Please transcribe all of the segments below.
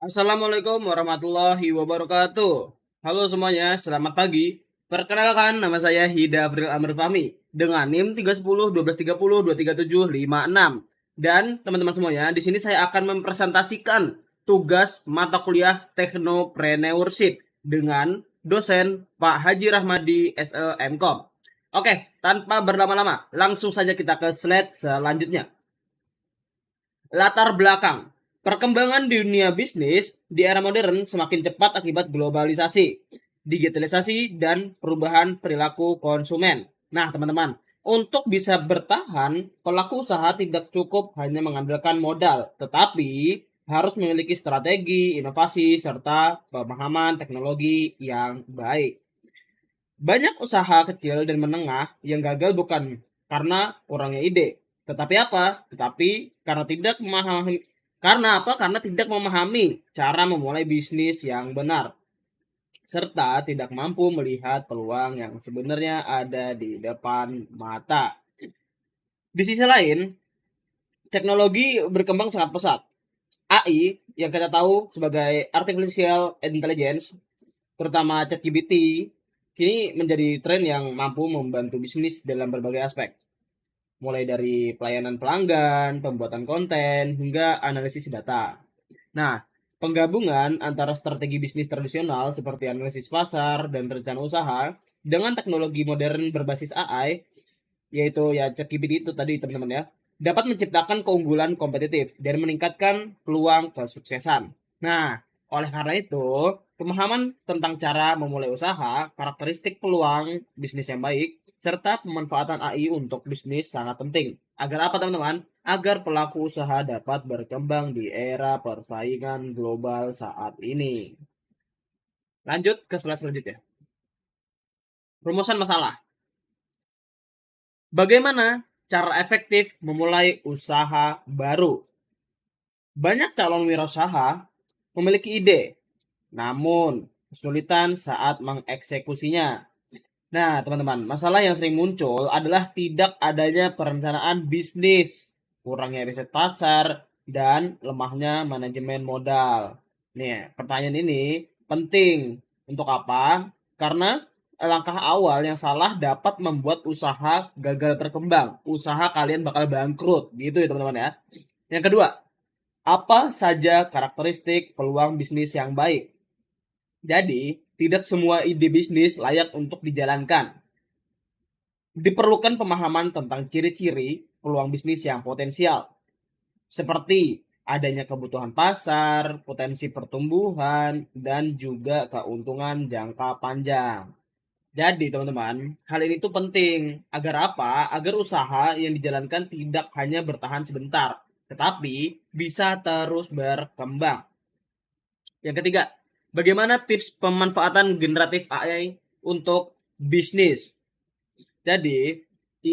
Assalamualaikum warahmatullahi wabarakatuh. Halo semuanya, selamat pagi. Perkenalkan, nama saya Hida Afril Amir Fahmi dengan NIM 310 1230 23756. Dan teman-teman semuanya, di sini saya akan mempresentasikan tugas mata kuliah Technopreneurship dengan dosen Pak Haji Rahmadi SEMKOM. Oke, tanpa berlama-lama, langsung saja kita ke slide selanjutnya. Latar belakang. Perkembangan di dunia bisnis di era modern semakin cepat akibat globalisasi, digitalisasi, dan perubahan perilaku konsumen. Nah, teman-teman, untuk bisa bertahan, pelaku usaha tidak cukup hanya mengandalkan modal, tetapi harus memiliki strategi, inovasi, serta pemahaman teknologi yang baik. Banyak usaha kecil dan menengah yang gagal bukan karena kurangnya ide, tetapi apa? Tetapi karena tidak memahami karena apa? Karena tidak memahami cara memulai bisnis yang benar, serta tidak mampu melihat peluang yang sebenarnya ada di depan mata. Di sisi lain, teknologi berkembang sangat pesat. AI yang kita tahu sebagai artificial intelligence, terutama ChatGPT, kini menjadi tren yang mampu membantu bisnis dalam berbagai aspek, mulai dari pelayanan pelanggan, pembuatan konten, hingga analisis data. Nah, penggabungan antara strategi bisnis tradisional seperti analisis pasar dan rencana usaha dengan teknologi modern berbasis AI, yaitu ya ChatGPT itu tadi teman-teman ya, dapat menciptakan keunggulan kompetitif dan meningkatkan peluang kesuksesan. Nah, oleh karena itu, pemahaman tentang cara memulai usaha, karakteristik peluang bisnis yang baik, serta pemanfaatan AI untuk bisnis sangat penting. Agar apa teman-teman? Agar pelaku usaha dapat berkembang di era persaingan global saat ini. Lanjut ke slide selanjutnya. Rumusan masalah. Bagaimana cara efektif memulai usaha baru? Banyak calon wirausaha memiliki ide, namun kesulitan saat mengeksekusinya. Nah, teman-teman, masalah yang sering muncul adalah tidak adanya perencanaan bisnis, kurangnya riset pasar, dan lemahnya manajemen modal. Nih, pertanyaan ini penting. Untuk apa? Karena langkah awal yang salah dapat membuat usaha gagal berkembang. Usaha kalian bakal bangkrut. Gitu ya, teman-teman ya. Yang kedua, apa saja karakteristik peluang bisnis yang baik? Jadi, tidak semua ide bisnis layak untuk dijalankan. Diperlukan pemahaman tentang ciri-ciri peluang bisnis yang potensial, seperti adanya kebutuhan pasar, potensi pertumbuhan, dan juga keuntungan jangka panjang. Jadi, teman-teman, hal ini tuh penting. Agar apa? Agar usaha yang dijalankan tidak hanya bertahan sebentar, tetapi bisa terus berkembang. Yang ketiga, bagaimana tips pemanfaatan generatif AI untuk bisnis? Jadi,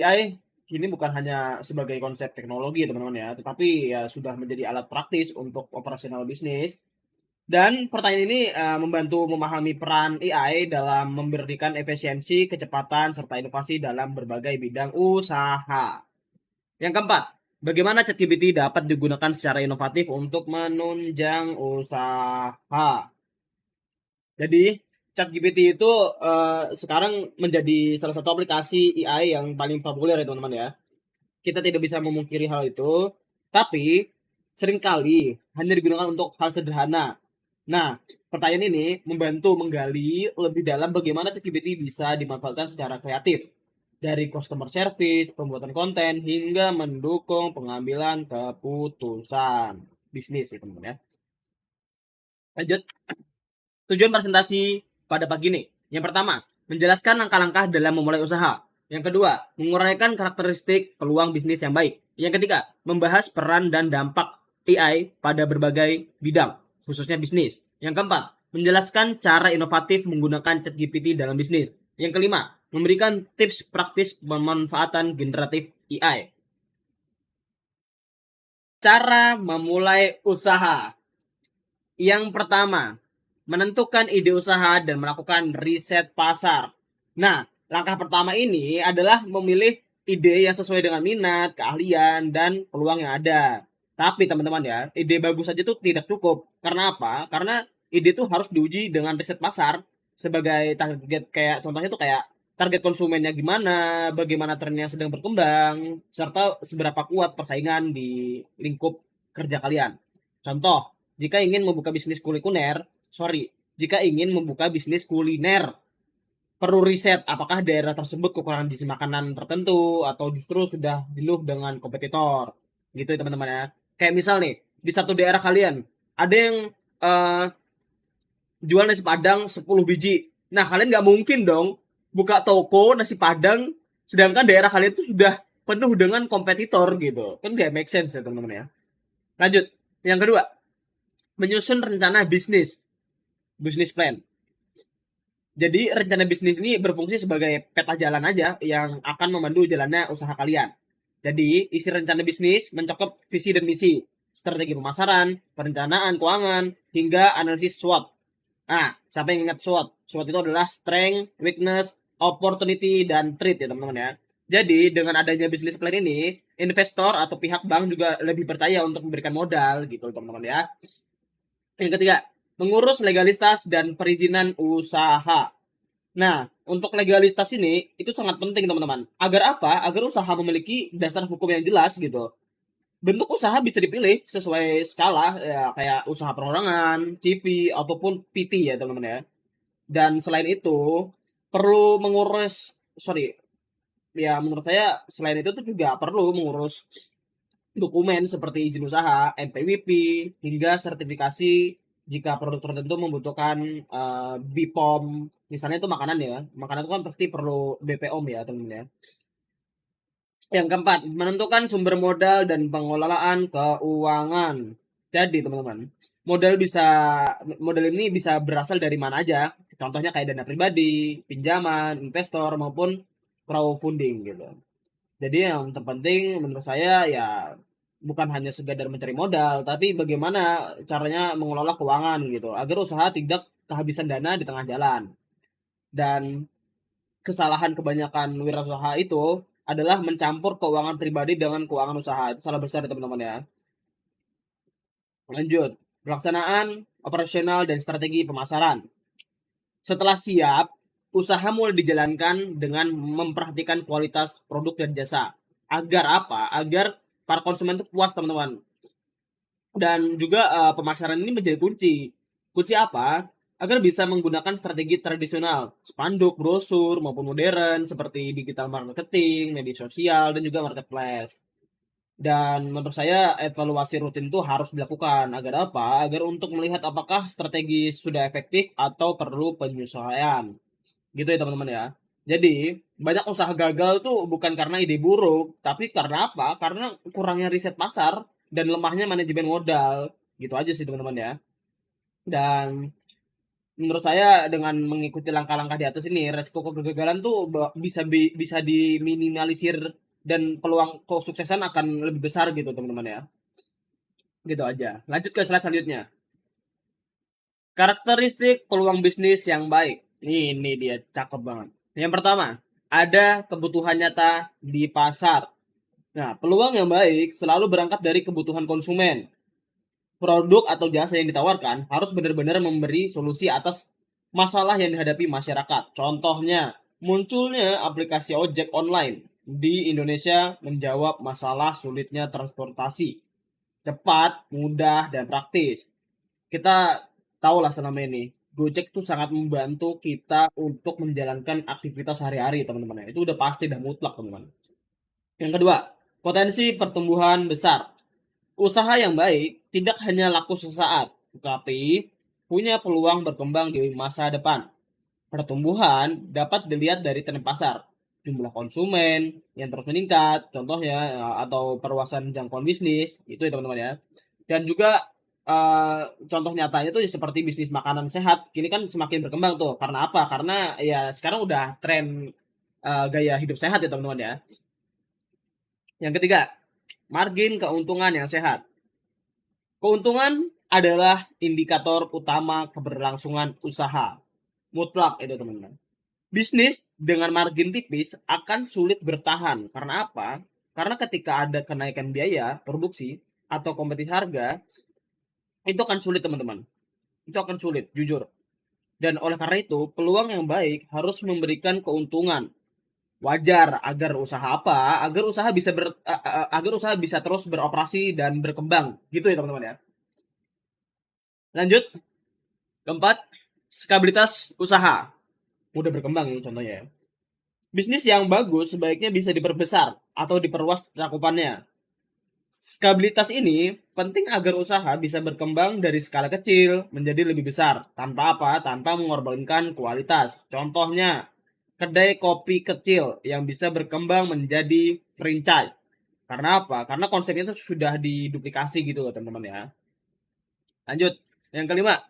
AI ini bukan hanya sebagai konsep teknologi teman-teman ya, tetapi ya sudah menjadi alat praktis untuk operasional bisnis. Dan pertanyaan ini membantu memahami peran AI dalam memberikan efisiensi, kecepatan, serta inovasi dalam berbagai bidang usaha. Yang keempat, bagaimana ChatGPT dapat digunakan secara inovatif untuk menunjang usaha. Jadi ChatGPT itu sekarang menjadi salah satu aplikasi AI yang paling populer ya teman-teman ya. Kita tidak bisa memungkiri hal itu, tapi seringkali hanya digunakan untuk hal sederhana. Nah, pertanyaan ini membantu menggali lebih dalam bagaimana ChatGPT bisa dimanfaatkan secara kreatif. Dari customer service, pembuatan konten, hingga mendukung pengambilan keputusan bisnis ya teman-teman ya. Lanjut. Tujuan presentasi pada pagi ini. Yang pertama, menjelaskan langkah-langkah dalam memulai usaha. Yang kedua, menguraikan karakteristik peluang bisnis yang baik. Yang ketiga, membahas peran dan dampak AI pada berbagai bidang, khususnya bisnis. Yang keempat, menjelaskan cara inovatif menggunakan ChatGPT dalam bisnis. Yang kelima, memberikan tips praktis pemanfaatan generatif AI. Cara memulai usaha. Yang pertama, menentukan ide usaha dan melakukan riset pasar. Nah, langkah pertama ini adalah memilih ide yang sesuai dengan minat, keahlian, dan peluang yang ada. Tapi teman-teman ya, ide bagus saja tuh tidak cukup. Karena apa? Karena ide tuh harus diuji dengan riset pasar sebagai target, kayak contohnya tuh kayak target konsumennya gimana, bagaimana trennya sedang berkembang, serta seberapa kuat persaingan di lingkup kerja kalian. Contoh, jika ingin membuka bisnis kuliner, perlu riset apakah daerah tersebut kekurangan gizi makanan tertentu atau justru sudah jenuh dengan kompetitor. Gitu ya teman-teman ya. Kayak misal nih, di satu daerah kalian ada yang eh, jual nasi padang 10 biji. Nah, kalian nggak mungkin dong buka toko nasi padang sedangkan daerah kalian itu sudah penuh dengan kompetitor gitu. Kan nggak make sense ya teman-teman ya. Lanjut. Yang kedua, menyusun rencana bisnis plan. Jadi rencana bisnis ini berfungsi sebagai peta jalan aja yang akan memandu jalannya usaha kalian. Jadi isi rencana bisnis mencakup visi dan misi, strategi pemasaran, perencanaan keuangan, hingga analisis SWOT. Nah, siapa yang ingat SWOT? SWOT itu adalah strength, weakness, opportunity, dan threat ya teman-teman ya. Jadi dengan adanya bisnis plan ini, investor atau pihak bank juga lebih percaya untuk memberikan modal gitu teman-teman ya. Yang ketiga, mengurus legalitas dan perizinan usaha. Nah, untuk legalitas ini itu sangat penting teman-teman. Agar apa? Agar usaha memiliki dasar hukum yang jelas gitu. Bentuk usaha bisa dipilih sesuai skala ya, kayak usaha perorangan, TV ataupun PT ya teman-teman ya. Dan selain itu perlu mengurus sorry ya menurut saya selain itu tuh juga perlu mengurus dokumen seperti izin usaha, NPWP, hingga sertifikasi jika produk tertentu membutuhkan BPOM. Misalnya itu makanan ya. Makanan itu kan pasti perlu BPOM ya teman-teman ya. Yang keempat, menentukan sumber modal dan pengelolaan keuangan. Jadi teman-teman, modal ini bisa berasal dari mana aja. Contohnya kayak dana pribadi, pinjaman, investor maupun crowdfunding gitu. Jadi yang terpenting menurut saya ya bukan hanya sekadar mencari modal, tapi bagaimana caranya mengelola keuangan gitu agar usaha tidak kehabisan dana di tengah jalan. Dan kesalahan kebanyakan wirausaha itu adalah mencampur keuangan pribadi dengan keuangan usaha. Itu salah besar ya teman-teman ya. Lanjut, pelaksanaan operasional dan strategi pemasaran. Setelah siap, usaha mulai dijalankan dengan memperhatikan kualitas produk dan jasa. Agar apa? Agar para konsumen itu puas teman-teman. Dan juga pemasaran ini menjadi kunci. Kunci apa? Agar bisa menggunakan strategi tradisional, spanduk, brosur, maupun modern seperti digital marketing, media sosial, dan juga marketplace. Dan menurut saya evaluasi rutin itu harus dilakukan. Agar apa? Agar untuk melihat apakah strategi sudah efektif atau perlu penyesuaian. Gitu ya teman-teman ya. Jadi banyak usaha gagal tuh bukan karena ide buruk, tapi karena apa? Karena kurangnya riset pasar dan lemahnya manajemen modal. Gitu aja sih teman-teman ya. Dan menurut saya dengan mengikuti langkah-langkah di atas ini, resiko kegagalan tuh bisa diminimalisir dan peluang kesuksesan akan lebih besar gitu teman-teman ya. Gitu aja. Lanjut ke slide selanjutnya. Karakteristik peluang bisnis yang baik. Ini dia, cakep banget. Yang pertama, ada kebutuhan nyata di pasar. Nah, peluang yang baik selalu berangkat dari kebutuhan konsumen. Produk atau jasa yang ditawarkan harus benar-benar memberi solusi atas masalah yang dihadapi masyarakat. Contohnya, munculnya aplikasi ojek online di Indonesia menjawab masalah sulitnya transportasi. Cepat, mudah, dan praktis. Kita tahu lah selama ini Gojek tuh sangat membantu kita untuk menjalankan aktivitas sehari-hari teman-teman. Itu udah pasti, udah mutlak teman-teman. Yang kedua, potensi pertumbuhan besar. Usaha yang baik tidak hanya laku sesaat, tetapi punya peluang berkembang di masa depan. Pertumbuhan dapat dilihat dari tren pasar, jumlah konsumen yang terus meningkat, contohnya atau perluasan jangkauan bisnis, itu ya teman-teman ya. Dan juga contoh nyatanya tuh seperti bisnis makanan sehat, kini kan semakin berkembang tuh. Karena apa? Karena ya sekarang udah tren gaya hidup sehat ya teman-teman ya. Yang ketiga, margin keuntungan yang sehat. Keuntungan adalah indikator utama keberlangsungan usaha. Mutlak itu teman-teman. Bisnis dengan margin tipis akan sulit bertahan. Karena apa? Karena ketika ada kenaikan biaya produksi, atau kompetisi harga, itu akan sulit teman-teman. Itu akan sulit, jujur. Dan oleh karena itu, peluang yang baik harus memberikan keuntungan. Wajar agar usaha apa? Agar usaha bisa terus beroperasi dan berkembang. Gitu ya teman-teman ya. Lanjut, keempat, stabilitas usaha. Mudah berkembang ini contohnya ya. Bisnis yang bagus sebaiknya bisa diperbesar atau diperluas cakupannya. Stabilitas ini penting agar usaha bisa berkembang dari skala kecil menjadi lebih besar. Tanpa apa? Tanpa mengorbankan kualitas. Contohnya, kedai kopi kecil yang bisa berkembang menjadi franchise. Karena apa? Karena konsepnya itu sudah diduplikasi gitu loh teman-teman ya. Lanjut, yang kelima,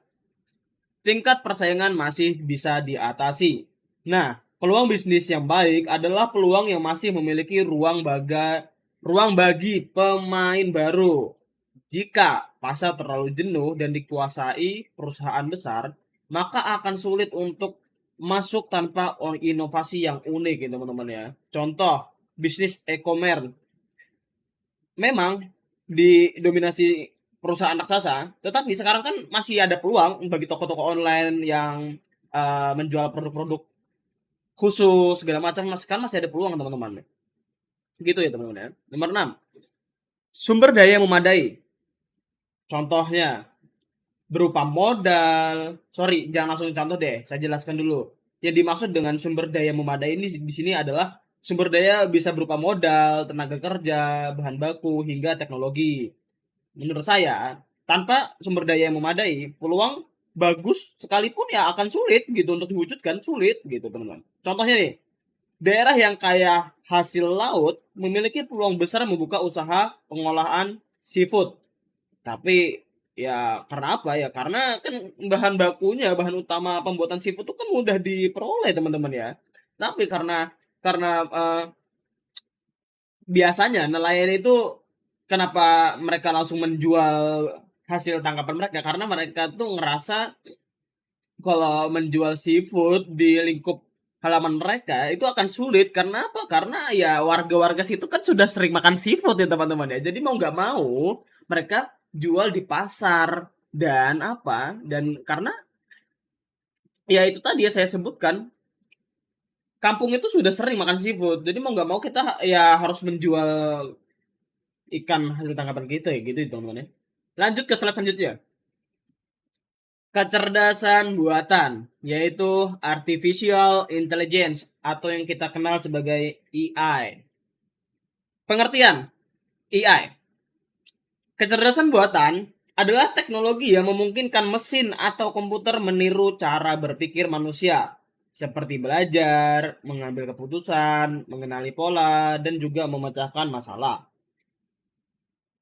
tingkat persaingan masih bisa diatasi. Nah, peluang bisnis yang baik adalah peluang yang masih memiliki ruang bagi pemain baru. Jika pasar terlalu jenuh dan dikuasai perusahaan besar, maka akan sulit untuk masuk tanpa inovasi yang unik ya teman-teman ya. Contoh, bisnis e-commerce memang didominasi perusahaan raksasa, tetapi sekarang kan masih ada peluang bagi toko-toko online yang menjual produk-produk khusus segala macam, kan masih ada peluang teman-teman. Gitu ya teman-teman ya. Nomor 6, sumber daya memadai. Contohnya berupa modal. Sorry, jangan langsung contoh deh. Saya jelaskan dulu. Yang dimaksud dengan sumber daya memadai ini di sini adalah sumber daya bisa berupa modal, tenaga kerja, bahan baku, hingga teknologi. Menurut saya, tanpa sumber daya yang memadai, peluang bagus sekalipun ya akan sulit gitu untuk diwujudkan, sulit gitu teman-teman. Contohnya nih, daerah yang kaya hasil laut memiliki peluang besar membuka usaha pengolahan seafood. Tapi ya karena apa ya? Karena kan bahan bakunya, bahan utama pembuatan seafood itu kan mudah diperoleh teman-teman ya. Tapi karena biasanya nelayan itu kenapa mereka langsung menjual hasil tangkapan mereka? Karena mereka tuh ngerasa kalau menjual seafood di lingkup halaman mereka itu akan sulit. Karena apa? Karena ya warga-warga situ kan sudah sering makan seafood ya teman-teman ya. Jadi mau nggak mau mereka jual di pasar dan apa? Dan karena ya itu tadi ya saya sebutkan, kampung itu sudah sering makan seafood. Jadi mau nggak mau kita ya harus menjual ikan hasil tangkapan kita ya gitu teman-teman ya. Lanjut ke slide selanjutnya. Kecerdasan buatan, yaitu Artificial Intelligence atau yang kita kenal sebagai AI. Pengertian AI. Kecerdasan buatan adalah teknologi yang memungkinkan mesin atau komputer meniru cara berpikir manusia, seperti belajar, mengambil keputusan, mengenali pola, dan juga memecahkan masalah.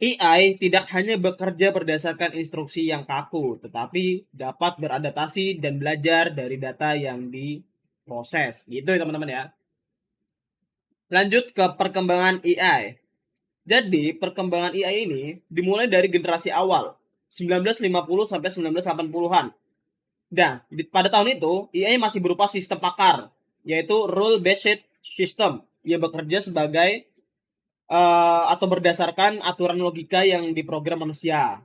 AI tidak hanya bekerja berdasarkan instruksi yang kaku, tetapi dapat beradaptasi dan belajar dari data yang diproses. Gitu ya teman-teman ya. Lanjut ke perkembangan AI. Jadi, perkembangan AI ini dimulai dari generasi awal, 1950 sampai 1980-an. Dan pada tahun itu, AI masih berupa sistem pakar, yaitu rule-based system, yang bekerja sebagai atau berdasarkan aturan logika yang diprogram manusia.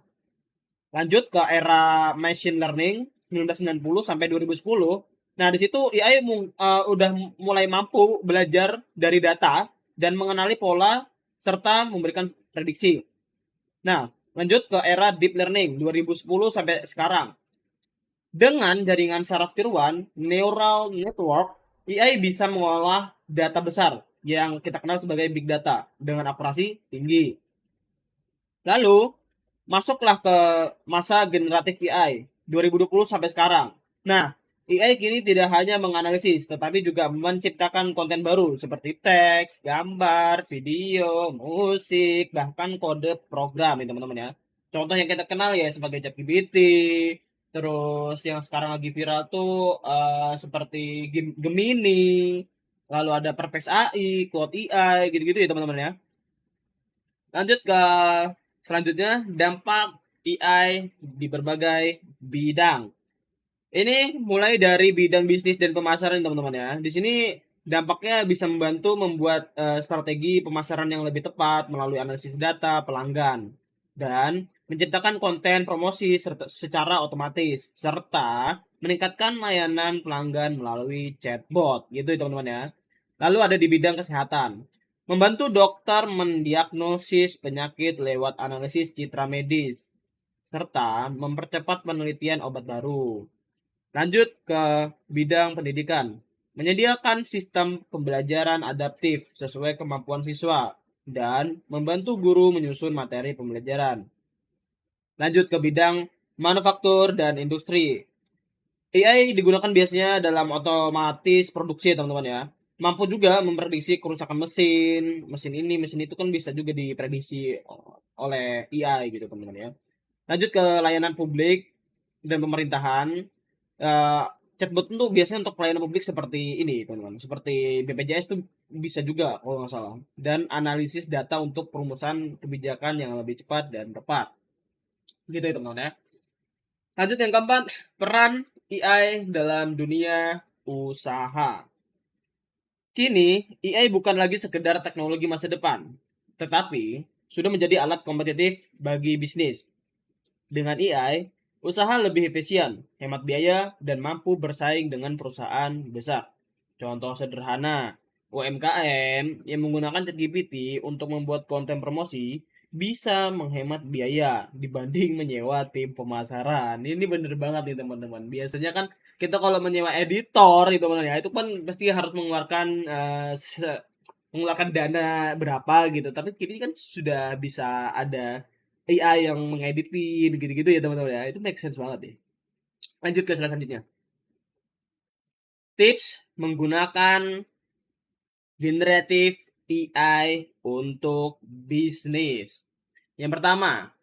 Lanjut ke era machine learning 1990 sampai 2010. Nah, di situ AI udah mulai mampu belajar dari data dan mengenali pola serta memberikan prediksi. Nah, lanjut ke era deep learning 2010 sampai sekarang. Dengan jaringan saraf tiruan, neural network, AI bisa mengolah data besar yang kita kenal sebagai big data dengan akurasi tinggi. Lalu, masuklah ke masa generatif AI 2020 sampai sekarang. Nah, AI kini tidak hanya menganalisis, tetapi juga menciptakan konten baru seperti teks, gambar, video, musik, bahkan kode program ya teman-teman ya. Contoh yang kita kenal ya sebagai ChatGPT, terus yang sekarang lagi viral tuh seperti Gemini, lalu ada Perplex AI, Claude AI, gitu-gitu ya teman-teman ya. Lanjut ke selanjutnya, dampak AI di berbagai bidang. Ini mulai dari bidang bisnis dan pemasaran teman-teman ya. Di sini dampaknya bisa membantu membuat strategi pemasaran yang lebih tepat melalui analisis data pelanggan. dan menciptakan konten promosi secara otomatis serta meningkatkan layanan pelanggan melalui chatbot gitu ya teman-teman ya. Lalu ada di bidang kesehatan, membantu dokter mendiagnosis penyakit lewat analisis citra medis serta mempercepat penelitian obat baru. Lanjut ke bidang pendidikan, menyediakan sistem pembelajaran adaptif sesuai kemampuan siswa dan membantu guru menyusun materi pembelajaran. Lanjut ke bidang manufaktur dan industri. AI digunakan biasanya dalam otomatis produksi, teman-teman ya. Mampu juga memprediksi kerusakan mesin, mesin ini, mesin itu kan bisa juga diprediksi oleh AI gitu, teman-teman ya. Lanjut ke layanan publik dan pemerintahan. Eh, Chatbot itu biasanya untuk pelayanan publik seperti ini, teman-teman. Seperti BPJS tuh bisa juga kalau nggak salah. Dan analisis data untuk perumusan kebijakan yang lebih cepat dan tepat. Gitu ya, teman-teman ya. Lanjut yang keempat, peran AI dalam dunia usaha. Kini, AI bukan lagi sekedar teknologi masa depan, tetapi sudah menjadi alat kompetitif bagi bisnis. Dengan AI, usaha lebih efisien, hemat biaya, dan mampu bersaing dengan perusahaan besar. Contoh sederhana, UMKM yang menggunakan ChatGPT untuk membuat konten promosi bisa menghemat biaya dibanding menyewa tim pemasaran. Ini bener banget nih teman-teman. Biasanya kan kita kalau menyewa editor itu ya, itu kan pasti harus mengeluarkan mengeluarkan dana berapa gitu. Tapi kini kan sudah bisa ada AI yang mengeditin gitu-gitu ya teman-teman ya. Itu make sense banget deh. Lanjut ke slide selanjutnya. Tips menggunakan generatif AI untuk bisnis. Yang pertama,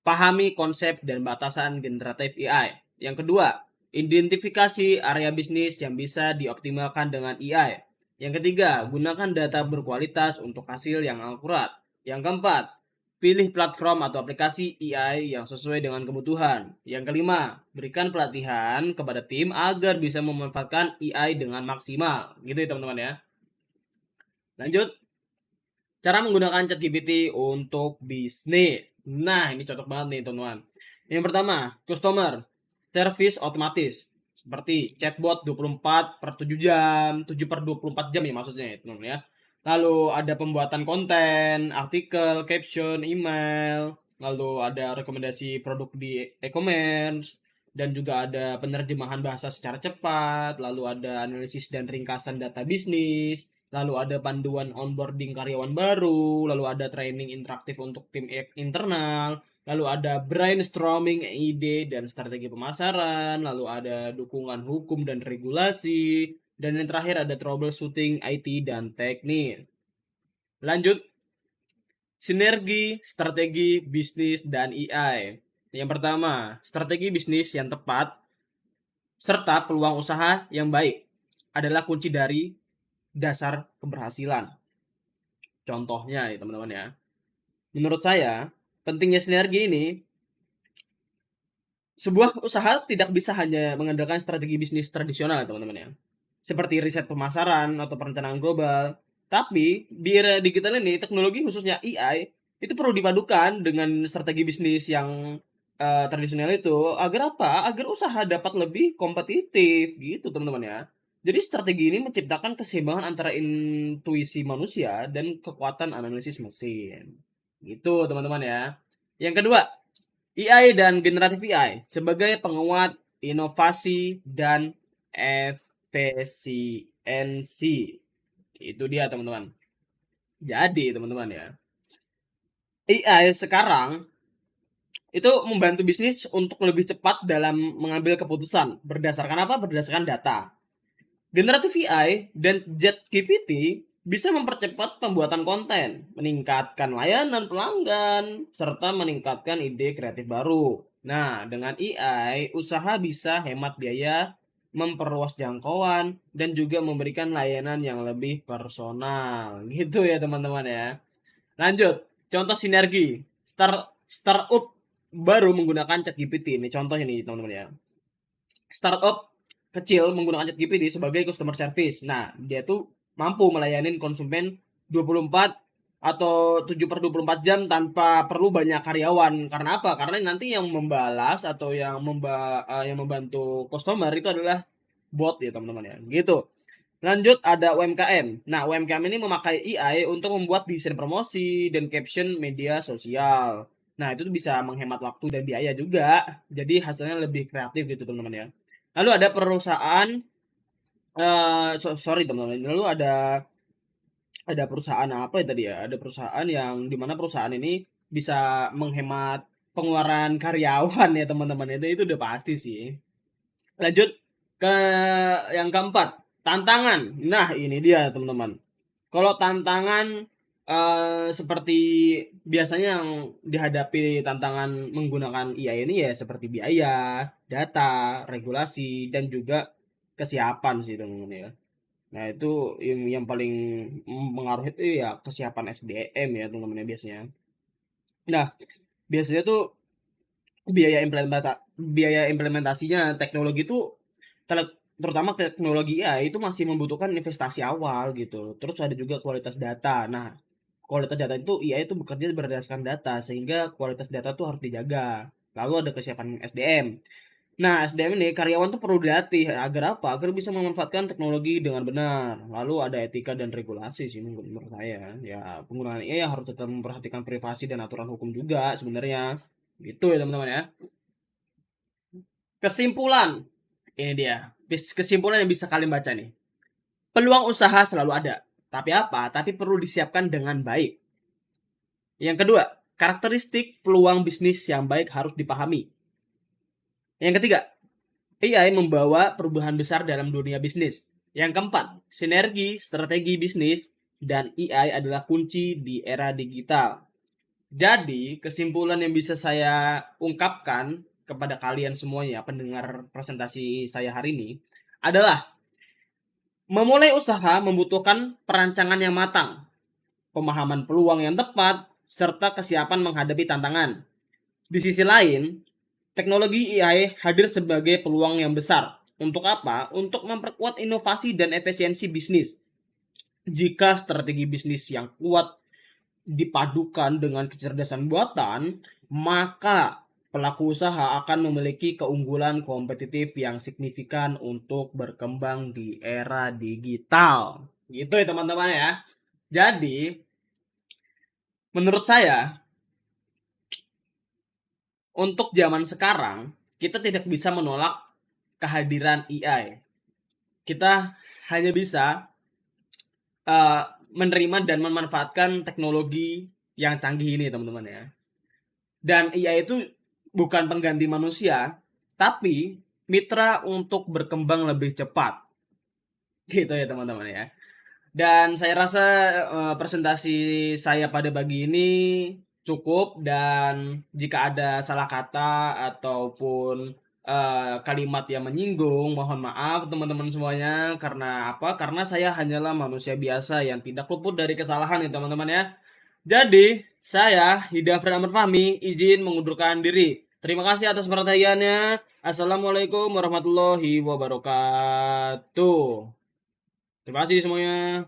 pahami konsep dan batasan generatif AI. Yang kedua, identifikasi area bisnis yang bisa dioptimalkan dengan AI. Yang ketiga, gunakan data berkualitas untuk hasil yang akurat. Yang keempat, pilih platform atau aplikasi AI yang sesuai dengan kebutuhan. Yang kelima, berikan pelatihan kepada tim agar bisa memanfaatkan AI dengan maksimal. Gitu ya teman-teman ya. Lanjut, cara menggunakan ChatGPT untuk bisnis. Nah, ini cocok banget nih, teman-teman. Yang pertama, customer service otomatis. Seperti chatbot 24 per 7 jam, 7 per 24 jam ya maksudnya ya, teman-teman ya. Lalu ada pembuatan konten, artikel, caption, email. Lalu ada rekomendasi produk di e-commerce. Dan juga ada penerjemahan bahasa secara cepat. Lalu ada analisis dan ringkasan data bisnis, lalu ada panduan onboarding karyawan baru, lalu ada training interaktif untuk tim internal, lalu ada brainstorming ide dan strategi pemasaran, lalu ada dukungan hukum dan regulasi, dan yang terakhir ada troubleshooting IT dan teknis. Lanjut, sinergi, strategi, bisnis, dan AI. Yang pertama, strategi bisnis yang tepat serta peluang usaha yang baik adalah kunci dari dasar keberhasilan. Contohnya ya teman-teman ya. Menurut saya, pentingnya sinergi ini, sebuah usaha tidak bisa hanya mengandalkan strategi bisnis tradisional teman-teman ya. Seperti riset pemasaran atau perencanaan global. Tapi di era digital ini, teknologi khususnya AI, itu perlu dipadukan dengan strategi bisnis yang tradisional itu. Agar apa? Agar usaha dapat lebih kompetitif gitu teman-teman ya. Jadi strategi ini menciptakan keseimbangan antara intuisi manusia dan kekuatan analisis mesin. Gitu teman-teman ya. Yang kedua, AI dan generatif AI sebagai penguat inovasi dan efisiensi. Itu dia teman-teman. Jadi teman-teman ya, AI sekarang itu membantu bisnis untuk lebih cepat dalam mengambil keputusan. Berdasarkan apa? Berdasarkan data. Generatif AI dan ChatGPT bisa mempercepat pembuatan konten, meningkatkan layanan pelanggan, serta meningkatkan ide kreatif baru. Nah, dengan AI, usaha bisa hemat biaya, memperluas jangkauan, dan juga memberikan layanan yang lebih personal. Gitu ya teman-teman ya. Lanjut, contoh sinergi. Startup baru menggunakan ChatGPT. Ini contohnya nih teman-teman ya. Startup kecil menggunakan ChatGPT sebagai customer service. Nah, dia tuh mampu melayani konsumen 24 atau 7/24 jam tanpa perlu banyak karyawan. Karena apa? Karena nanti yang membalas atau yang membantu customer itu adalah bot ya teman-teman ya. Gitu. Lanjut ada UMKM. Nah, UMKM ini memakai AI untuk membuat desain promosi dan caption media sosial. Nah, itu bisa menghemat waktu dan biaya juga. Jadi hasilnya lebih kreatif gitu teman-teman ya. Lalu ada perusahaan sorry teman-teman. Lalu ada perusahaan apa ya tadi ya? Ada perusahaan yang dimana perusahaan ini bisa menghemat pengeluaran karyawan ya teman-teman. Itu udah pasti sih. Lanjut ke yang keempat, tantangan. Nah, ini dia teman-teman. Kalau tantangan seperti biasanya yang dihadapi tantangan menggunakan AI ini ya seperti biaya, data, regulasi, dan juga kesiapan sih teman-teman ya. Nah, itu yang paling mengaruhi itu ya kesiapan SDM ya teman-teman ya biasanya. Nah, biasanya tuh biaya implementasinya teknologi itu terutama teknologi AI itu masih membutuhkan investasi awal gitu. Terus ada juga kualitas data. Nah, kualitas data itu AI itu bekerja berdasarkan data sehingga kualitas data itu harus dijaga. Lalu ada kesiapan SDM. Nah, SDM ini karyawan tuh perlu dilatih agar apa? Agar bisa memanfaatkan teknologi dengan benar. Lalu ada etika dan regulasi sih menurut saya. Ya, penggunaan AI harus tetap memperhatikan privasi dan aturan hukum juga sebenarnya. Gitu ya teman-teman ya. Kesimpulan. Ini dia. Kesimpulan yang bisa kalian baca nih. Peluang usaha selalu ada. Tapi apa? Tapi perlu disiapkan dengan baik. Yang kedua, karakteristik peluang bisnis yang baik harus dipahami. Yang ketiga, AI membawa perubahan besar dalam dunia bisnis. Yang keempat, sinergi strategi bisnis dan AI adalah kunci di era digital. Jadi, kesimpulan yang bisa saya ungkapkan kepada kalian semuanya, pendengar presentasi saya hari ini, adalah memulai usaha membutuhkan perancangan yang matang, pemahaman peluang yang tepat, serta kesiapan menghadapi tantangan. Di sisi lain, teknologi AI hadir sebagai peluang yang besar. Untuk apa? Untuk memperkuat inovasi dan efisiensi bisnis. Jika strategi bisnis yang kuat dipadukan dengan kecerdasan buatan, maka pelaku usaha akan memiliki keunggulan kompetitif yang signifikan untuk berkembang di era digital. Gitu ya teman-teman ya. Jadi, menurut saya, untuk zaman sekarang, kita tidak bisa menolak kehadiran AI. Kita hanya bisa menerima dan memanfaatkan teknologi yang canggih ini, teman-teman ya. Dan AI itu bukan pengganti manusia, tapi mitra untuk berkembang lebih cepat. Gitu ya, teman-teman ya. Dan saya rasa presentasi saya pada pagi ini cukup, dan jika ada salah kata ataupun kalimat yang menyinggung, mohon maaf teman-teman semuanya. Karena apa? Karena saya hanyalah manusia biasa yang tidak luput dari kesalahan ya teman-teman ya. Jadi, saya Hidafri Amr Fahmi izin mengundurkan diri. Terima kasih atas perhatiannya. Assalamualaikum warahmatullahi wabarakatuh. Terima kasih semuanya.